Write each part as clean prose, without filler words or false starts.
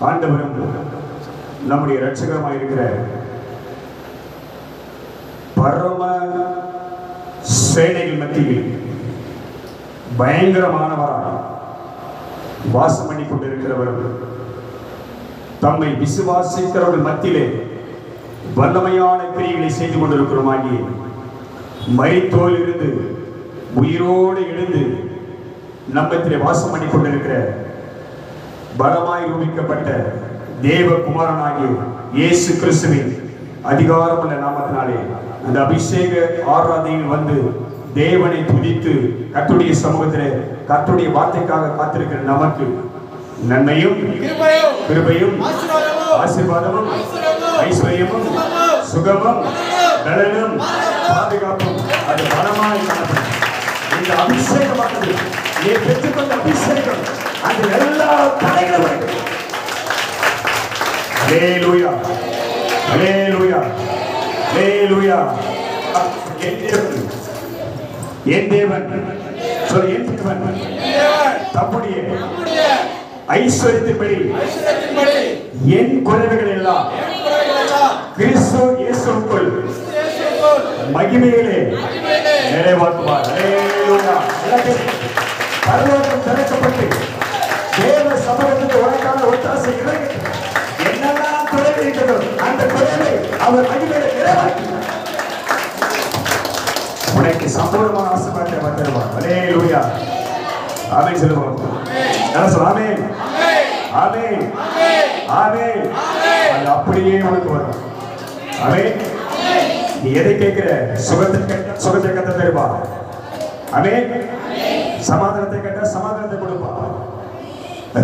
ஆண்டவரும் நம்முடைய இரட்சகருமாய் இருக்கிற பரம சேனைகள் மத்தியில் பயங்கரமானவராக வாசம் பண்ணி கொண்டிருக்கிறவர்கள் தம்மை விசுவாசிக்கிறவர்கள் மத்தியிலே வல்லமையான கிரியைகளை செய்து கொண்டிருக்கிறோமாகி மரித்தோரில் இருந்து உயிரோடு எழுந்து நம்மத்திலே வாசம் பண்ணி கொண்டிருக்கிற பலமாய் ரூபிக்கப்பட்ட தேவகுமாரனாகிய இயேசு கிறிஸ்துவின் அதிகாரமுள்ள நாமத்தினாலே அந்த அபிஷேக ஆராதனையில் வந்து தேவனை துதித்து கர்த்தருடைய சமூகத்திலே கர்த்தருடைய வார்த்தைக்காக காத்திருக்கிற நமக்கு நன்மையும் கிருபையும் ஆசீர்வாதமும் ஐஸ்வர்யமும் சுகமும் பலனும் பாதுகாப்பும் அது பலமாய் காணப்படும். இந்த அபிஷேகமானது நீ பெற்றுக்கொண்ட அபிஷேகம் அந்த எல்லா தடைகளும் ஹல்லேலூயா ஹல்லேலூயா ஹல்லேலூயா. என் தேவன் சொல்ல என் தேவன் தம்முடைய ஐஸ்வர்யத்தின்படி என் குறைவுகள் எல்லாம் கிறிஸ்து இயேசுவுக்குள் மகிமையிலே நிறைவாக்குவார். ஹல்லேலூயா. பரலோகம் திறக்கப்பட்டு தேவ சமூகத்துக்கு உனக்கான ஒத்தாசை இறங்கி என்னெல்லாம் குறைவு இருக்கிறதோ அந்த குறைவை அவர் மகிமையிலே நிறைவாக்குவார். உனக்கு சம்பூர்ணமான ஆசீர்வாதத்தை வந்தருவார். ஹல்லேலூயா. ஆமென் சொல்லுவோம். நான் சொல்ல ஆமென் ஆமென் ஆமென். அது அப்படியே உனக்கு வரும். ஆமென். நீ எதை கேட்கிற சுகத்தை கத்த தருவா. ஆமென். சமாதானத்தை கேட்டா சமாதானத்தை கொடுப்பா.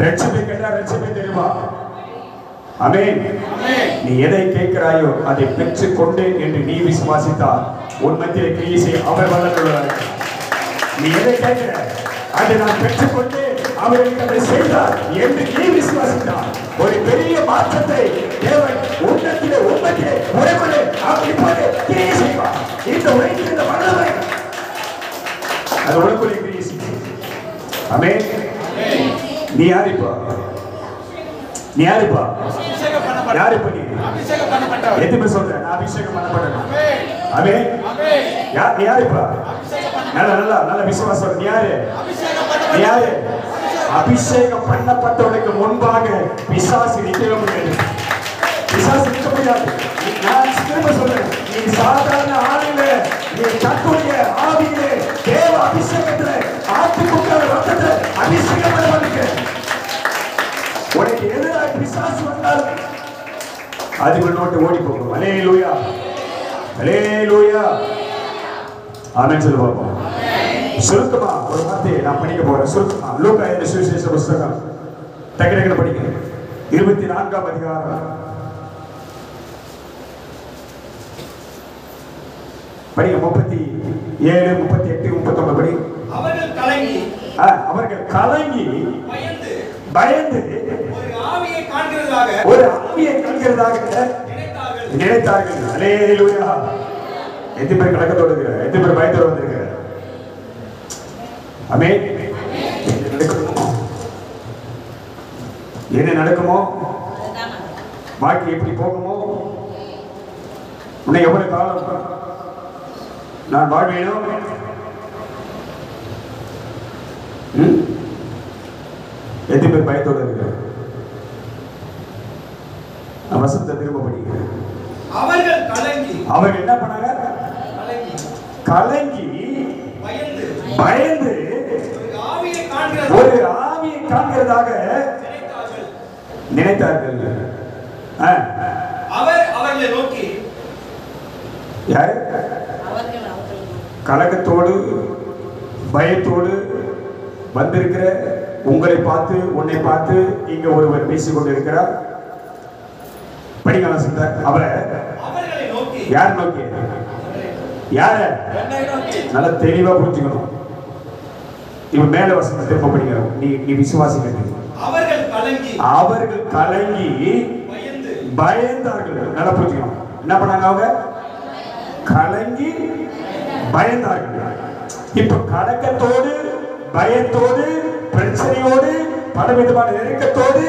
ரட்சிப்பை கேட்டா ரட்சிப்பை தருவா. ஆமென். நீ எதை கேட்கிறாயோ அதை பெற்றுக் கொண்டேன் என்று நீ விசுவாசித்தால் உன் மத்தியிலே கிரியை செய்ய அவர் வல்லமையுள்ளவர். நீ எதை கேட்கிற அதை நான் பெற்றுக்கொண்டு அவர்களுக்கு அதை செய்தார் என்று நீ விசுவாசித்தார் ஒரு பெரிய மாற்றத்தை தேவன் உன்னத்திலே உண்மையிலே உரைக்குள்ளே அவர் இப்போது கிரியை செய்வார். இந்த உரைக்கு இந்த வல்லமை அது உனக்குள்ளே கிரியை செய்யும். ஆமென். நீ யாரிப்பா? நீ யாரிப்பா? யாரிப்பா? நீ எதுவுமே சொல்ற நான் அபிஷேகம் பண்ணப்பட்டேன். ஆமென். நீ யாரிப்பா? நல்ல விசுவாசம். நீ யாரு? நீ யாரு? அபிஷேகம் பண்ணப்பட்டவனுக்கு முன்பாக பிசாசு நிற்க முடியாது. பிசாசு நிற்க முடியாது. நான் திரும்ப சொல்றேன், நீ சாதாரண ஆளிலே நீ கர்த்தருடைய ஆவியிலே தேவ அபிஷேகத்திலே ஆத்துக்குள்ள ரத்தத்திலே அபிஷேகம் பண்ணப்பட்டிருக்க. உனக்கு எதிராக பிசாசு வந்தாலும் அது விட்டு ஓடி போகும். ஹல்லேலூயா ஹல்லேலூயா. ஆமென் சொல்லு பாப்போம். சுருக்கமா ஒரு வார்த்தையை நான் படிக்க போறேன். சுருக்கமா லூக்கா எழுதின சுவிசேஷ புத்தகம் டக்கு படிங்க. 24ஆம் அதிகாரம் படிங்க. 37, 38, 39 படி. அவர்கள் கலங்கி பயந்து ஒரு ஆவியை காண்கிறதாக நினைத்தார்கள். ஹல்லேலூயா. எத்தனை பேர் கலக்கத்தோடு இருக்கிற? எத்தனை பேர் பயத்தோடு வந்திருக்கிற? ஆமென். என்ன நடக்குமோ, வாழ்க்கை எப்படி போகுமோ, உன்னை எவ்வளவு காலம் நான் வாழ்வேனோ, எத்தனை பேர் பயத்தோடு இருக்கிற? வசனத்தை திரும்ப படிக்கிறேன். அவர்கள் என்ன பண்ணாங்க? கலங்கி பயந்து ஒரு ஆவியை காண்கிறதாக நினைத்தார்கள். அவர்களை நோக்கி யார்? கலக்கத்தோடு பயத்தோடு வந்திருக்கிற உங்களை பார்த்து உன்னை பார்த்து இங்க ஒருவர் பேசிக் கொண்டிருக்கிறார். படிங்க. அவரை யார் நோக்கி? யார? நல்ல தெளிவா புரிஞ்சுக்கணும். இவன் மேல வசனத்தை திரும்ப படிங்க. நீ விசுவாசிக்க. அவர்கள் கலங்கி பயந்தார்கள். நல்லா புரிஞ்சுக்கணும். என்ன பண்ணாங்க? அவங்க கலங்கி பயந்தார்கள். இப்ப கலக்கத்தோடு பயத்தோடு பிரச்சனையோடு பலவிதமான நெருக்கத்தோடு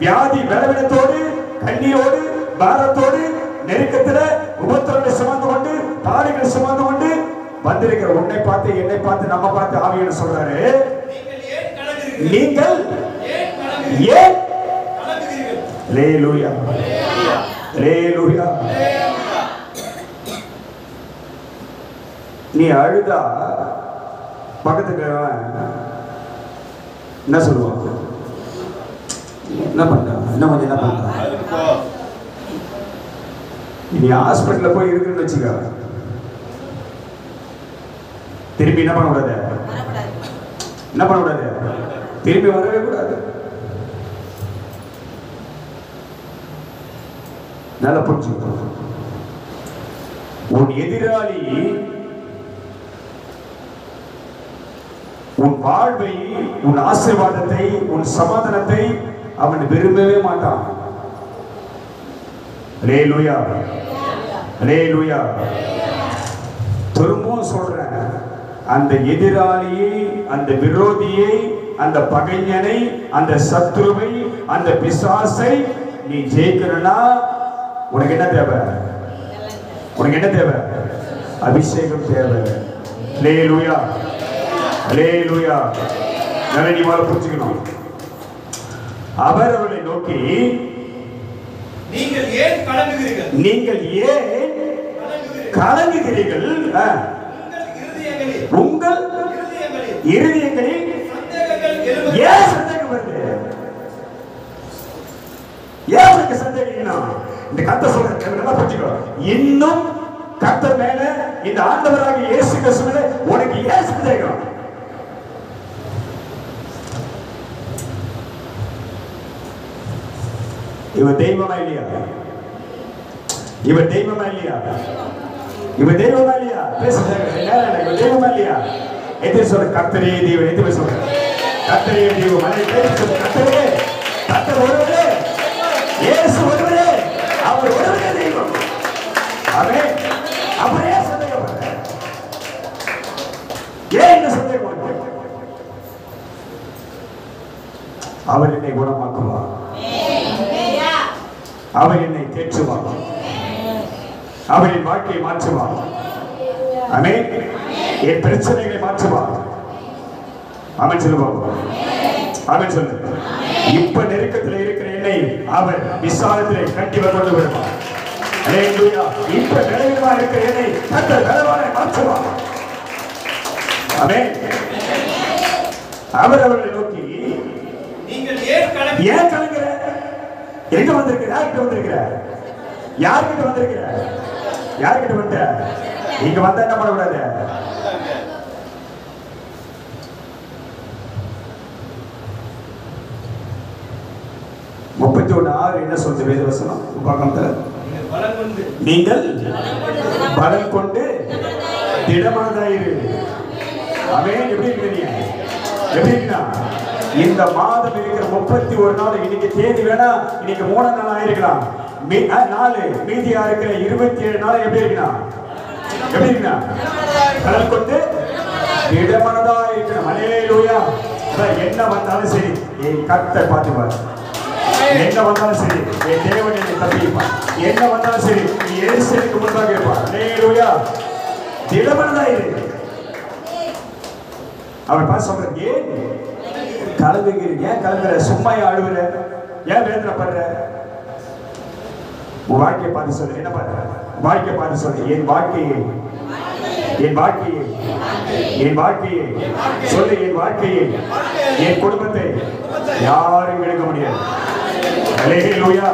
வியாதி பலவீனத்தோடு கண்ணியோடு பாரத்தோடு நெருக்கத்துல உபத்திரங்களை சுமந்து கொண்டு பாடுகளை சுமந்து கொண்டு வந்திருக்கிற உன்னை பார்த்து என்னை பார்த்து நம்ம பார்த்து ஆவியான சொல்றாரு, நீங்கள் ஏன் அல்லேலூயா அல்லேலூயா. நீ அழுதா பக்கத்துக்கு என்ன சொல்லுவாங்க? என்ன பண்ற? என்ன பண்ற? நீ ஹாஸ்பிட்டல்ல போய் இருக்குன்னு வச்சுக்க, திரும்பி என்ன பண்ணக்கூடாது? என்ன பண்ணக்கூடாது? திரும்பி வரவே கூடாது. நல்லா புரிஞ்சுக்கோ. உன் எதிராளி உன் வாழ்வை, உன் ஆசீர்வாதத்தை, உன் சமாதானத்தை அவன் விரும்பவே மாட்டான். அல்லேலூயா அல்லேலூயா. திரும்பவும் சொல்றேன், அந்த எதிராளியை, அந்த விரோதியை, அந்த பகைஞனை, அந்த சத்துருவை, அந்த பிசாசை நீ ஜெயிக்கணும்னா உனக்கு என்ன தேவை? உனக்கு என்ன தேவை? அபிஷேகம் தேவை. அல்லேலூயா அல்லேலூயா. நல்ல நீ வாழ புரிஞ்சுக்கணும். அவர் அவர்களை நோக்கி, நீங்கள் ஏன் கலங்குகிறீர்கள்? நீங்கள் ஏன் கலங்குகிறீர்கள்? உங்கள் இருதயங்களில் ஏன் சந்தேகம் வருது? ஏன் உனக்கு சந்தேகம்? இந்த கர்த்தர் சொல்ற நல்லா புரிஞ்சுக்கோ. இன்னும் கர்த்தர் மேல, இந்த ஆண்டவராகிய இயேசு கிறிஸ்து மேல உனக்கு ஏன் சந்தேகம்? இவர் தெய்வமா இல்லையா? இவர் தெய்வமா இல்லையா? இவர் தெய்வமா இல்லையா? பேசுங்க. இவர் தெய்வமா இல்லையா? எது சொல்ற? கர்த்தரே தெய்வம். எது சொல்ற? கர்த்தரே தெய்வம். கர்த்தரே, கர்த்தர் ஒருவரே, இயேசு ஒருவரே, அவர் ஒருவரே தெய்வம். ஆமென். அப்படியே சந்தேகப்படுற. ஏன் இந்த சந்தேகம்? அவர் என்னை குணமாக்குவார், அவர் என்னை தேற்றுவார், அவரின் வாழ்க்கையை மாற்றுவார். ஆமென். என் பிரச்சனைகளை மாற்றுவார். ஆமென் சொல்லுவோம். ஆமென் சொல்லு. இப்ப நெருக்கத்தில் இருக்கிற என்னை அவர் விசாலத்திலே கட்டி கொண்டு வருவார். அல்லேலூயா. இப்ப நிலையிலா இருக்கிற என்னை கர்த்தர் பலவானை மாற்றுவார். ஆமென். அவர் அவர்களை நோக்கி, நீங்கள் ஏன் கலங்குற? எங்க வந்திருக்கிற? யார்கிட்ட வந்திருக்கிற? யார்கிட்ட வந்திருக்கிற? யார்கிட்ட வந்த? இங்க வந்தா என்ன பண்ணக்கூடாது? என்ன சொல்றது? வேத வசனம் உபாகமத்துல, நீங்கள் பலம் கொண்டு திடமனதாயிரு. ஆமென். எப்படி இருக்கீங்க? எப்படி இருக்கீங்க? இந்த மாதம் இருக்கிற 31 நாள், இன்னைக்கு தேதி வேணா இன்னைக்கு 3 நாள் ஆயிருக்கலாம், நாலு மீதியா இருக்கிற 27 நாள் எப்படி இருக்கணும்? எப்படி இருக்கணும்? பலம் கொண்டு திடமனதா இருக்கணும். அல்லேலூயா. என்ன வந்தாலும் சரி, என் கர்த்தர் பார்த்துப்பார். என்ன வந்தாலும் சரி, என் தேவன் என்னை தப்பிப்பார். என்ன வந்தாலும் சரி, நீ எருசலேமுக்கு முன்பாக இருப்பார். அல்லேலூயா. திடமனதா இரு. அவர் பார்த்து சொல்றார், ஏன் கலங்குகிறீங்க? ஏன் கலங்குற? சும்மா அழுவுற? ஏன் வேதனைப்படுற? உன் வாழ்க்கையை பார்த்து சொல்லு. என்ன பண்ற? வாழ்க்கையை பார்த்து சொல்லு. என் வாழ்க்கையை, என் வாழ்க்கையை, என் வாழ்க்கையை சொல்லு. என் வாழ்க்கையை, என் குடும்பத்தை யாரும் எடுக்க முடியாது. அல்லேலூயா.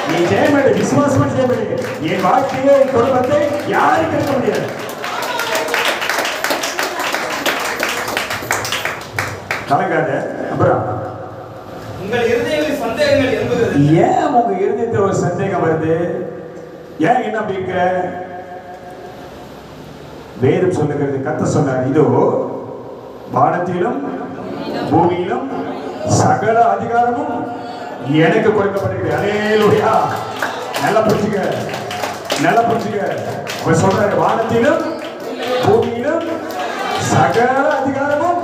நீ ஜெயமேடு, விசுவாசமா ஜெயமேடு. என் வாழ்க்கையை, என் குடும்பத்தை யாரும் எடுக்க முடியாது. கலங்காத. அப்புறம் உங்கள் இருதயங்களில் சந்தேகங்கள் எழும்புகிறது. ஏன் உங்க இருதயத்தில் ஒரு சந்தேகம் வருது? ஏன் என்ன அப்படி இருக்கிற? வேதம் சொல்லுகிறது, கர்த்தர் சொன்னார், இதோ வானத்திலும் பூமியிலும் சகல அதிகாரமும் எனக்கு கொடுக்கப்பட்டிருக்கு. அல்லேலூயா. நல்லா புரிஞ்சுக்க, நல்லா புரிஞ்சுக்க. அவர் சொல்றாரு, வானத்திலும் பூமியிலும் சகல அதிகாரமும்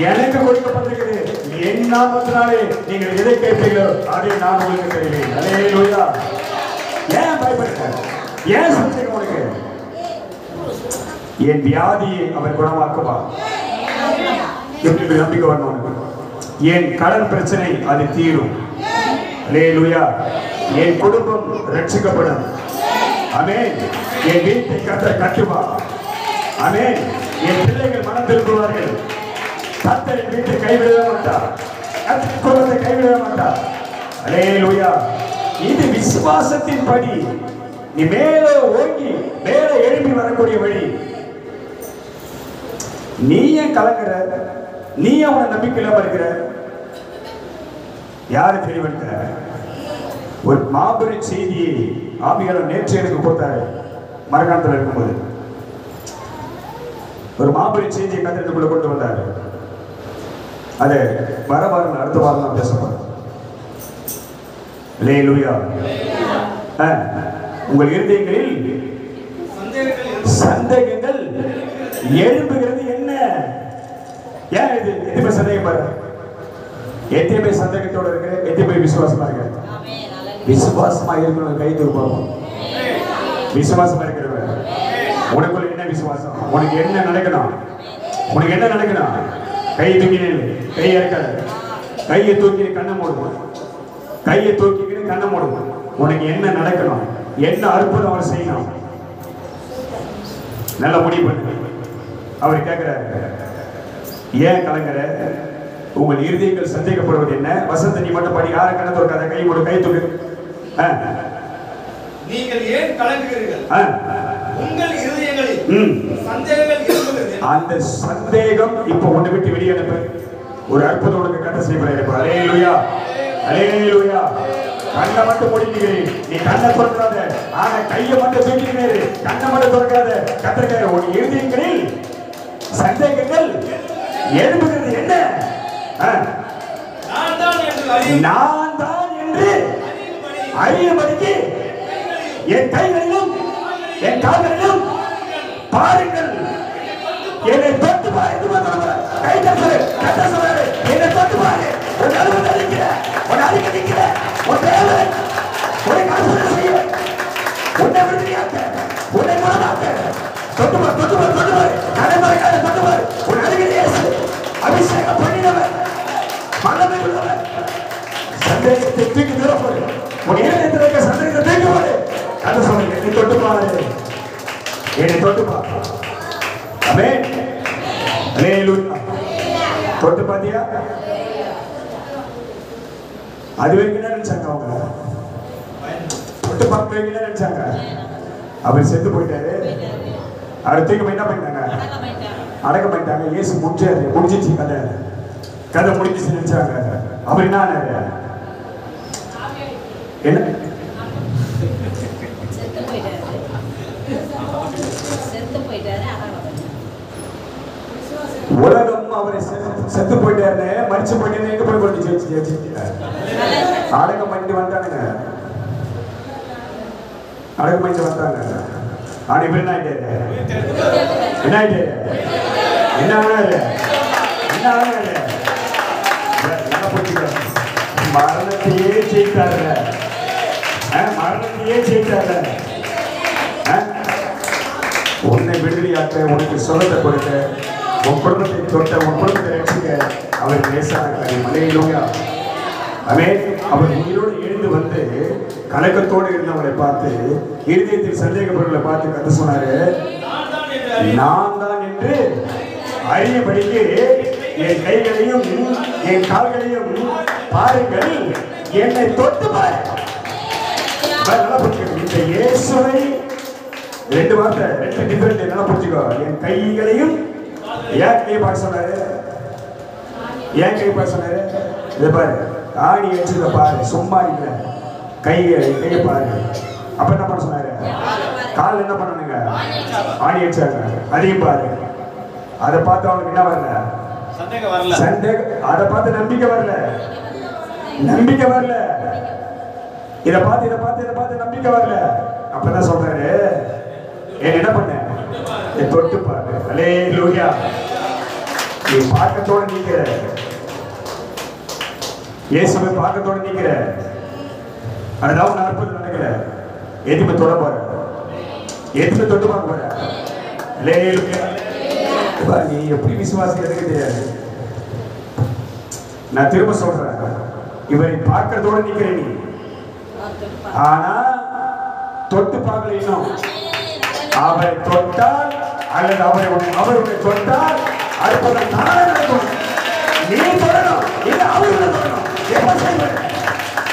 எனக்கு கொடுக்கப்பட்டிருக்கிறது. என் நாமத்தினாலே நீங்கள் எதை கேட்பீர்களோ அதை நான் உங்களுக்கு தருவேன். அல்லேலூயா. ஏன் பயப்படுங்க? ஏன் சந்தேகம் உனக்கு? என் வியாதியை அவர் குணமாக்குவார். எப்படி நம்பிக்கை வரணும் உனக்கு? என் கடன் பிரச்சனை அது தீரும். அல்லேலூயா. என் குடும்பம் ரட்சிக்கப்படும். ஆமென். என் வீட்டை கட்டுவார். ஆமென். என் பிள்ளைகள் மனம் திரும்புவார்கள். கர்த்தர் என் வீட்டை கைவிடவே மாட்டார். கர்த்தர் குடும்பத்தை கைவிடவே மாட்டார். அல்லேலூயா. இது விசுவாசத்தின் படி. நீ மேலே ஓங்கி மேலே எழுப்பி வரக்கூடிய வழி. நீ ஏன் கலங்குற? நீ அவனை நம்பிக்கையில இருக்கிற? யாரு தெளிவெடுக்கிற? ஒரு மாபெரும் செய்தியை ஆவியாளர் நேற்று எனக்கு கொடுத்தாரு. மரகாணத்தில் இருக்கும்போது ஒரு மாபெரும் செய்தியை கத்திரத்துக்குள்ள கொண்டு வந்தாரு. அது வர வாரம் அடுத்த வாரம் நான் பேச போறேன். அல்லேலூயா. உங்கள் இருதயங்களில் சந்தேகங்கள் எழும்புகிறது. என்ன ஏன் இது? எத்தனை பேர் சந்தேகம் பாரு? எத்தனை பேர் சந்தேகத்தோட இருக்கு? எத்தனை பேர் விசுவாசமா இருக்கு? விசுவாசமா இருக்கணும். கை தூக்குவோம். விசுவாசமா இருக்கிறவங்க உனக்குள்ள என்ன விசுவாசம்? உனக்கு என்ன நடக்கணும்? உனக்கு என்ன நடக்கணும்? கை தூக்கினேன். கையை இருக்காது. கையை தூக்கி கண்ணை மூடுவோம். கையை தூக்கிக்கிட்டு கண்ணை மூடுவோம். உனக்கு என்ன நடக்கணும்? என்ன அற்புதம் அவர் செய்யணும்? நல்ல முடிவு பண்ணு. அவர் கேட்கிறாரு, ஏன் கலங்குற? உங்கள் இருதயங்கள் சந்தேகப்படுவது என்ன? வசந்த நீ மட்டும் படி. யாரை கண்ணை தூக்காத. கை மூடு. கை தூக்கு. நீங்கள் ஏன் கலங்குகிறீர்கள்? உங்கள் இருதயங்களில் சந்தேகங்கள் இருக்கிறது. அந்த சந்தேகம் இப்போ உன்னை விட்டு வெளியே அனுப்பு. ஒரு அற்புதம் உனக்கு கட்ட செய்யப்படுகிறது. அல்லேலூயா. அல்லேலூயா. கண்ணை மட்டும் முடிக்கிறேன். நீ கண்ணை திறக்காத. ஆனா கையை மட்டும் தூக்கிக்கிறேன். கண்ணை மட்டும் திறக்காத. கத்திருக்காரு. உன் இருதயங்களில் சந்தேகங்கள் எழுப்புகிறது. என்ன? நான் தான் என்று அறியும்படிக்கு என் கைகளிலும் என் கால்களிலும் பாருங்கள். என்னை தொட்டு பாரு. கை தட்டு. கட்ட சொல்றாரு. என்னை தொட்டு பாரு. உன் அலுவலக நிற்கிற. உன் அருகே நிற்கிற. உன் தேவை. உன்னை காசு செய்ய. உன்னை விடுதலையாக்க. உன்னை குணமாக்க. தொட்டு பாரு. தொட்டு பாரு. தொட்டு பாரு. கடைமறைக்காத தொட்டு பாரு. உன் அருகே இயேசு அபிஷேகம் பண்ணினவர். மனமே உள்ளவர். சந்தேகத்தை தூக்கி தரப்போது. உன் இதயத்தில் இருக்க சந்தேகத்தை தூக்கி போடு. கதை சொல்லுங்க. என்னை தொட்டு பாரு. என்னை தொட்டு பாரு. ஆமென். அல்லேலூயா. தொட்டு பாத்தியா? அது வரைக்கும் என்ன நினைச்சாங்க? அவங்க தொட்டு பார்க்க வரைக்கும் என்ன நினைச்சாங்க? அவர் செத்து போயிட்டாரு. அடுத்து என்ன பண்ணிட்டாங்க? அடக்கம் பண்ணிட்டாங்க. இயேசு முடிஞ்சிச்சு. கதை முடிஞ்சிச்சு நினைச்சாங்க. அவர் என்ன ஆனாரு? என்ன உலகம் அவரை செத்து போயிட்டாரு. மறிச்சு போயிட்டு எங்க போய் கொண்டு ஜெயிச்சு அடக்கம் பண்ணிட்டு வந்துட்டானுங்க. அடக்கம் பண்ணிட்டு வந்தாங்க. ஆனா இப்ப என்ன ஆயிட்டாரு? என்ன ஆயிட்டாரு? என்ன ஆனாரு? என்ன ஆனாரு? மரணத்தையே ஜெயித்தாரு. மரணத்தையே ஜெயித்தாரு. உன்னை விடுதலையாக்க, உனக்கு சுகத்தை கொடுக்க, உன் குடும்பத்தை தொட்ட, உன் குடும்பத்தை ரட்சிக்க அவர் லேசான காரியம். அல்லேலூயா. ஆமென். அவர் உயிரோடு எழுந்து வந்து கலக்கத்தோடு இருந்தவங்களை பார்த்து, இருதயத்தில் சந்தேகப்படுவதை பார்த்து கத்த சொன்னாரு, நான் தான் என்று அறியபடிக்கு என் கைகளையும் என் கால்களையும் பாருங்கள். என்னை தொட்டு பாரு. இந்த இயேசுவை ரெண்டு வார்த்தை, ரெண்டு டிஃபரெண்ட். என்ன புரிஞ்சுக்கோ? என் கைகளையும் ஏன் கை பார்க்க சொன்னாரு? ஏன் கை பார்க்க சொன்னாரு? இதை பாரு. ஆணி வச்சுக்க பாரு. சும்மா இல்லை. கையை பாரு. அப்ப என்ன பண்ண சொன்னாரு? கால் என்ன பண்ணணுங்க? ஆணி வச்சாங்க. அதையும் பாரு. அதை பார்த்து அவனுக்கு என்ன வரல? சந்தேகம். அதை பார்த்து நம்பிக்கை வரல. நம்பிக்கை வரல. இதை பார்த்து நம்பிக்கை வரல. அப்பதான் சொல்றாரு, என்ன பண்ண? தொட்டு பாரு. அல்லேலூயா. நீ பார்க்கத்தோட நிக்கிற. இயேசுவை பார்க்கத்தோட நிக்கிற அதாவது அற்புதம் நடக்கல. எதுவுமே தொட போற, எதுவுமே தொட்டு பார்க்க போற. நீ எப்படி விசுவாசி எனக்கு தெரியாது. நான் திரும்ப சொல்றேன், இவரை பார்க்கறதோட நிக்கிற நீ, ஆனா தொட்டு பார்க்கல. இன்னும் அவரை தொட்டால் அல்லது அவருடைய தொட்டால் அற்புதம் தானே நடக்கும். நீ தொடரும் இல்ல அவருடைய தொடரும். எப்ப செய்வது,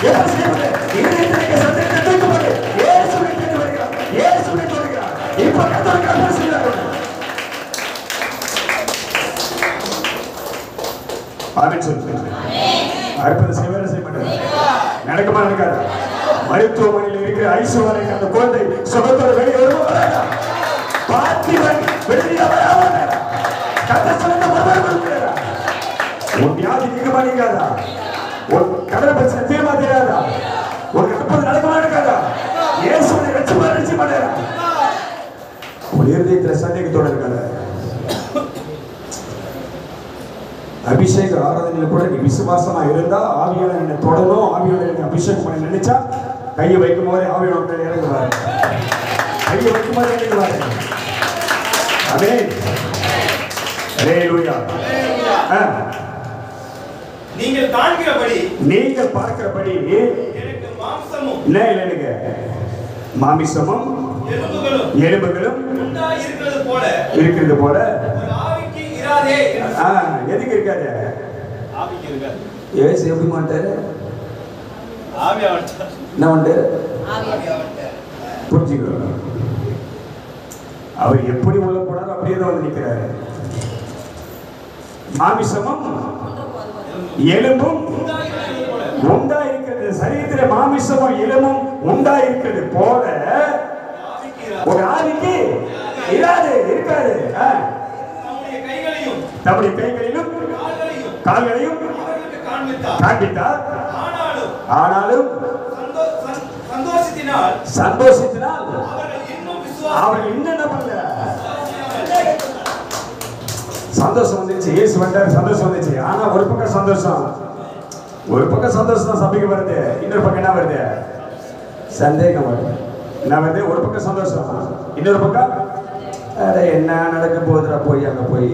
எப்ப செய்வது? இதயத்திற்கு சந்தேகத்தை தூக்குவது. இயேசுவை தேடி வருகிறார், இயேசுவை தொடுகிறார். இப்ப கர்த்தருக்கு அற்புதம் செய்கிறார். ஆமென் சொல்லுங்க. அற்புதம் செய்வாரா செய்ய மாட்டாரா? நடக்குமா நடக்காதா? மருத்துவமனையில் இருக்கிற ஐசுவரை அந்த குழந்தை சுகத்தோட வெளியே வருவாரா? பார்த்திபன் வெளியே வராம கர்த்தர் சொன்னதை மறுபடியும் உன் வியாதி நீங்கமா நீங்காதா? உன் கடலை பிரச்சனை தீர்மா தெரியாதா? உன் அற்புதம் நடக்குமா நடக்காதா? இயேசுவை ரட்சிப்பா ரட்சிக்க மாட்டாரா? உன் இருதயத்தில் சந்தேகத்தோட இருக்காத. அபிஷேக ஆராதனையில் கூட நீ விசுவாசமா இருந்தா ஆவியானவர் என்னை தொடரும், ஆவியானவர் அபிஷேகம் பண்ண நினைச்சா கையை வைக்கும் போதே ஆவியானவர் இறங்குவார். கையை வைக்கும் போதே இறங்குவார். ஆமென். ஹல்லேலூயா. நீங்கள் காண்கிறபடி, நீங்கள் பார்க்கிறபடி எனக்கு மாம்சமும் இல்லை எனக்கு மாமிசமும் எலும்புகளும் இருக்கிறது போல ஒரு ஆவிக்கு இராதே. எதுக்கு இருக்காது? ஆவிக்கு இருக்காது. ஏசு எப்படி மாட்டாரு? ஆவியா மாட்டாரு. என்ன மாட்டாரு? ஆவியா மாட்டாரு. புரிஞ்சுக்கோ. அவர் எப்படி உள்ள போனாரோ அப்படியே தான் வந்து நிற்கிறாரு. மாமிசமும் எலும்பும் உண்டா இருக்கிறது. சரீரத்தில் மாமிசமும் எலும்பும் உண்டா இருக்கிறது போல ஒரு ஆவிக்கு இராது, இருக்காது. தம்முடைய கைகளிலும் கால்களையும் காண்பித்தார். ஆனாலும் சந்தோஷத்தினால் அவர்கள் இன்னும் என்ன பண்ணல? சந்தோஷம் வந்துச்சு, இயேசு வந்தார், சந்தோஷம் வந்துச்சு. ஆனா ஒரு பக்கம் சந்தோஷம், ஒரு பக்கம் சந்தோஷம் தான் சபைக்கு வருது. இன்னொரு பக்கம் என்ன வருது? சந்தேகம் வருது. என்ன வருது? ஒரு பக்கம் சந்தோஷம், இன்னொரு பக்கம் என்ன நடக்க போகுதுடா, போய் அங்க போய்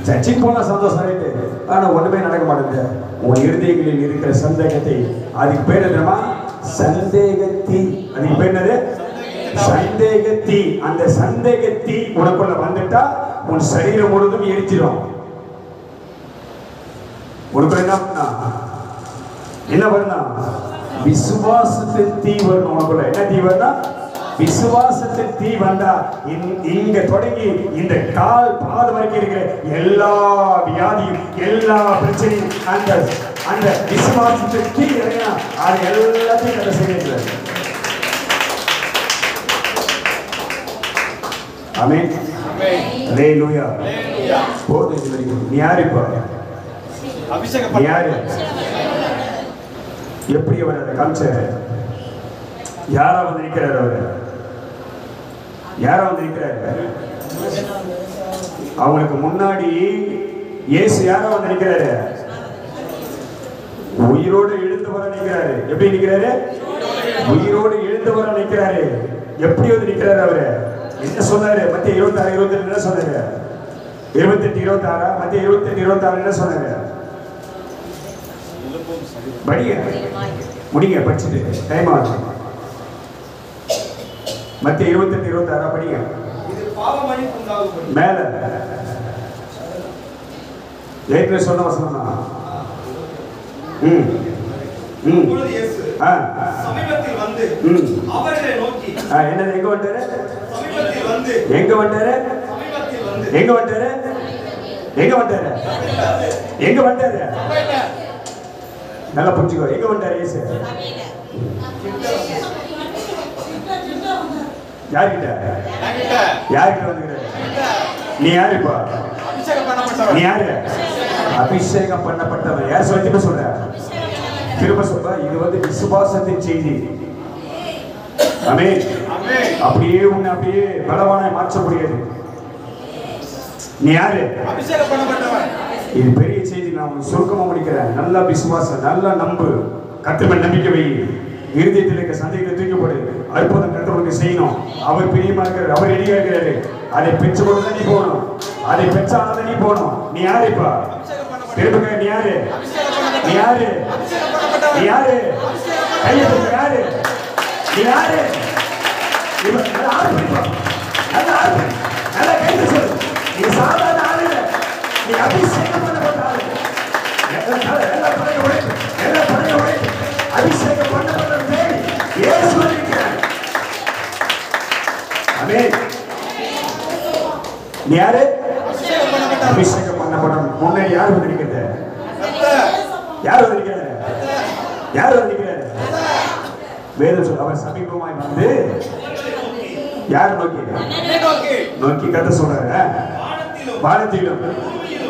சர்ச்சைக்கு போனா சந்தோஷம் ஆயிட்டு, ஆனா ஒண்ணுமே நடக்க மாட்டேங்குது. உன் இருதயங்களில் இருக்கிற சந்தேகத்தை, அதுக்கு பேர் என்னமா? சந்தேகத்தீ. அதுக்கு பேர் என்னது? சந்தேகத்தீ. அந்த சந்தேகத்தீ உனக்குள்ள வந்துட்டா உன் சரீரம் முழுதும் எரிச்சிடும். உனக்கு என்ன வரும்னா விசுவாசத்தின் தீ வரும். உனக்குள்ள என்ன தீ வரும்னா விசுவாசத்தின் தீ வந்தா இங்க தொடங்கி இந்த கால் பாதம் வரைக்கும் இருக்கிற எல்லா வியாதியும் எல்லா பிரச்சனையும் அந்த அந்த விசுவாசத்தின் தீ இறங்கினா அது எல்லாத்தையும் அந்த செய்யறது. ஆமென். ஹல்லேலூயா. போதும் இது வரைக்கும். நீ யாரு இப்போ? அபிஷேகம் பண்ண யாரு? எப்படி அவர் அதை காமிச்சாரு? யாரா வந்து நிற்கிறார்? அவர் யாரா வந்து நிற்கிறாரு? அவங்களுக்கு முன்னாடி இயேசு யாரா வந்து நிற்கிறாரு? உயிரோடு எழுந்து வர நிற்கிறாரு. எப்படி நிற்கிறாரு? உயிரோடு எழுந்து வர நிற்கிறாரு. எப்படி வந்து நிற்கிறாரு? அவரு என்ன சொன்னாரு? மத்திய 26:28 என்ன சொன்னாரு? 28:26 மத்திய 28:26 என்ன சொன்னாரு? படிங்க, முடிங்க, படிச்சுட்டு டைம் ஆகுது. மத்திய 28:26 படிங்க. மேல ஏற்கனவே சொன்ன வசனம் தான். சமீபத்தில் வந்து அவர்களை நோக்கி என்னது? எங்க வந்தாரு? சமீபத்தில் வந்து எங்க வந்தாரு? சமீபத்தில் வந்து எங்க வந்தாரு? எங்க வந்தாரு? எங்க வந்தாரு? நல்லா புரிஞ்சுக்கோ. எங்க வந்தாரு இயேசு? யார்கிட்ட? யார்கிட்ட வந்துக்கிறாரு? நீ யாருப்பா? நீ யாரு? அபிஷேகம் பண்ணப்பட்டவன். யார் சொல்லி திரும்ப சொல்ற? திரும்ப சொல்ற. இது வந்து விசுவாசத்தின் செய்தி. ஆமென். அப்படியே உன்னை அப்படியே பலவானாய் மாற்ற முடியாது. நீ யாரு? அபிஷேகம் பண்ணப்பட்டவன். இது பெரிய செய்தி. நான் சுருக்கமா முடிக்கிறேன். நல்லா விசுவாசம், நல்லா நம்பு, கர்த்தர் மேல் நம்பிக்கை வை. இருதயத்தில் இருக்க சந்தேகத்தை தூக்கப்படு. அற்புதம் கர்த்தருக்கு செய்யணும். அவர் பிரியமா இருக்கிறார், அவர் ரெடியா இருக்கிறாரு. அதை பெற்று கொண்டு நீ போகணும். அதை பெற்றானதை நீ போகணும். நீ யாருப்பா? திரும்ப நீ யாரு? நீ யாரு? நீ யாரு? கையை தூக்கு. யாரு நீ? யாரு? நல்லா ஆர்ப்பரிப்பா, நல்லா ஆர்ப்பரி, நல்லா கைது சொல்லு. நீ சாதாரண ஆளு இல்லை, நீ அபிஷேகம் பண்ணப்பட்ட ஆளு. எல்லா பழைய உழைப்பு, எல்லா பழைய உழைப்பு அபிஷேகம் பண்ணப்பட்ட தேடி இயேசு இருக்கிறார். ஆமென். நீ யாரு? அபிஷேகம் பண்ணப்பட்ட முன்னே யார் வந்திருக்கிறது? யார் வந்திருக்கிறது? யார் வந்திருக்கிறது? வேதம் சொல்ல அவர் சமீபமாய் வந்து யார் நோக்கி நோக்கி கத்த சொல்றாரு. வானத்திலும்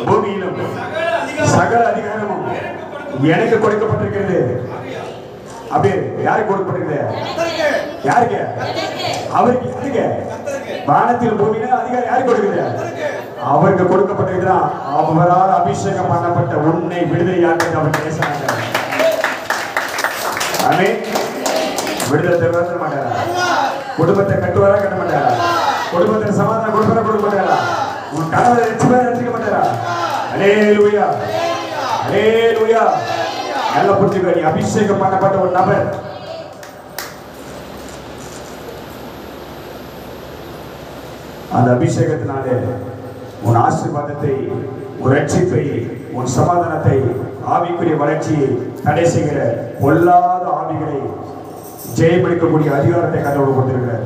பூமியிலும் சகல அதிகாரமும் எனக்கு கொடுக்கப்பட்டிருக்கிறது. அப்படியே யாருக்கு கொடுக்கப்பட்டிருக்கிறது? யாருக்கு? அவருக்கு. யாருக்கு? வானத்தில் பூமியில அதிகாரம் யாருக்கு கொடுக்குது? அவருக்கு கொடுக்கப்பட்டிருக்கிறான். அவரால் அபிஷேகம் பண்ணப்பட்ட உன்னை விடுதலையாக்க அவர் பேசுறாங்க. ஆமென். விடுதலை தர மாட்டாரா? குடும்பத்தை கட்டுவாரா? கட்ட மாட்டாரா? குடும்பத்தை சமாதானம் கொடுப்பாரா? கொடுக்க மாட்டாரா? உன் கணவரை ரட்சிக்க மாட்டாரா? அல்லேலூயா, அல்லேலூயா. நல்ல புரிஞ்சுக்க. நீ அபிஷேகம் பண்ணப்பட்ட ஒரு நபர். அந்த அபிஷேகத்தினாலே உன் ஆசீர்வாதத்தை, உன் ரட்சிப்பை, உன் சமாதானத்தை, ஆவிக்குரிய வளர்ச்சியை தடை செய்கிற பொல்லாத ஆவிகளை ஜெயமெடுக்கக்கூடிய அதிகாரத்தை கடவுள் கொடுத்திருக்கிறார்.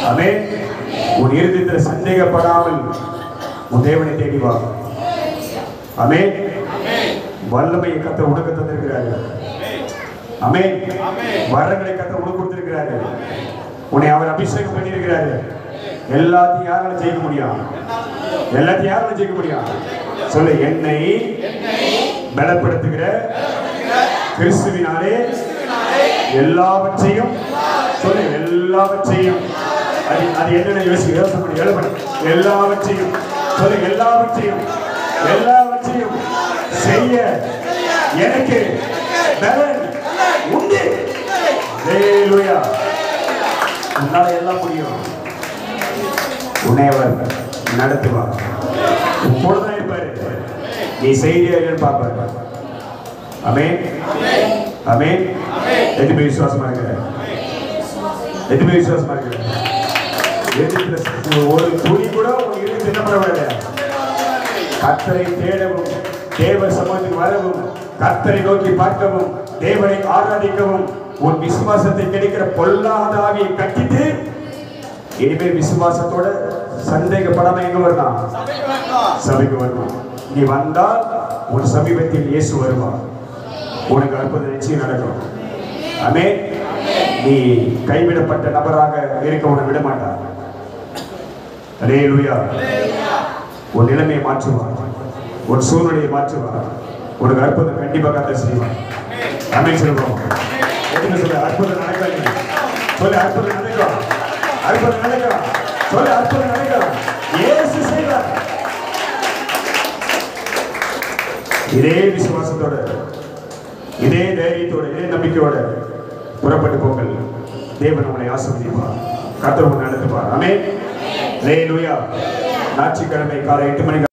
ஆமென். உன் இருதயத்தில் சந்தேகப்படாமல் உன் தேவனை தேடி வா. ஆமென். வல்லமையை கர்த்தர் உனக்கு தந்திருக்கிறார்கள். ஆமென். வரங்களை கர்த்தர் உனக்கு கொடுத்திருக்கிறார்கள். உன்னை அவர் அபிஷேகம் பண்ணியிருக்கிறாரு. எல்லாத்தையும் யாரால ஜெயிக்க முடியும்? எல்லாத்தையும் யாரால ஜெயிக்க முடியும்? சொல்லு. என்னை பலப்படுத்துகிற கிறிஸ்துவினாலே எல்லாவற்றையும், சொல்லு, எல்லாவற்றையும். அது என்னென்ன யோசனை பண்ணி எழுப்பணும். எல்லாவற்றையும் சொல்லு. எல்லாவற்றையும், எல்லாவற்றையும் செய்ய எனக்கு பலன் உண்டு. அல்லேலூயா. உன்னால எல்லாம் முடியும். உன்னை அவர் நடத்துவார். இப்பொழுதுதான் இருப்பாரு. நீ செய்தியாளர்கள் பார்ப்பார். ஆமென், ஆமென். எதுவுமே விசுவாசமா இருக்கிற, எதுவுமே விசுவாசமா இருக்கிற ஒரு துணி கூட உன் இருந்து என்ன பண்ண? கர்த்தரை தேடவும், தேவ சமூகத்துக்கு வரவும், கர்த்தரை நோக்கி பார்க்கவும், தேவனை ஆராதிக்கவும், உன் விசுவாசத்தை கிடைக்கிற பொல்லாத ஆவியை கட்டிட்டு இனிமேல் விசுவாசத்தோட சந்தேகப்படாம எங்க வரலாம்? சபைக்கு வரணும். நீ வந்தால் உன் சமீபத்தில் இயேசு வருவார். உனக்கு அற்புதம் நிச்சயம் நடக்கும். ஆமென். நீ கைவிடப்பட்ட நபராக இருக்க உன்னை விட மாட்டார். அல்லேலூயா. உன் நிலைமையை மாற்றுவார், உன் சூழ்நிலையை மாற்றுவார். உனக்கு அற்புதம் கண்டிப்பாக கர்த்தர் செய்வார். ஆமென் சொல்லுவோம். எதுன்னு சொல்ல? அற்புதம் நடக்காது. சொல்லு, அற்புதம் நடக்கும். அற்புதம் நடக்கும். சொல்லு, அற்புதம் நடக்கும். இயேசு செய்வார். இதே விசுவாசத்தோட, இதே தைரியத்தோட, இதே நம்பிக்கையோட புறப்பட்டு போங்கள். தேவன் உங்களை ஆசீர்வதிப்பார். கர்த்தர் உங்களை நடத்துவார். ஆமென். அல்லேலூயா. ஞாயிற்றுக்கிழமை காலை 8 மணிக்கு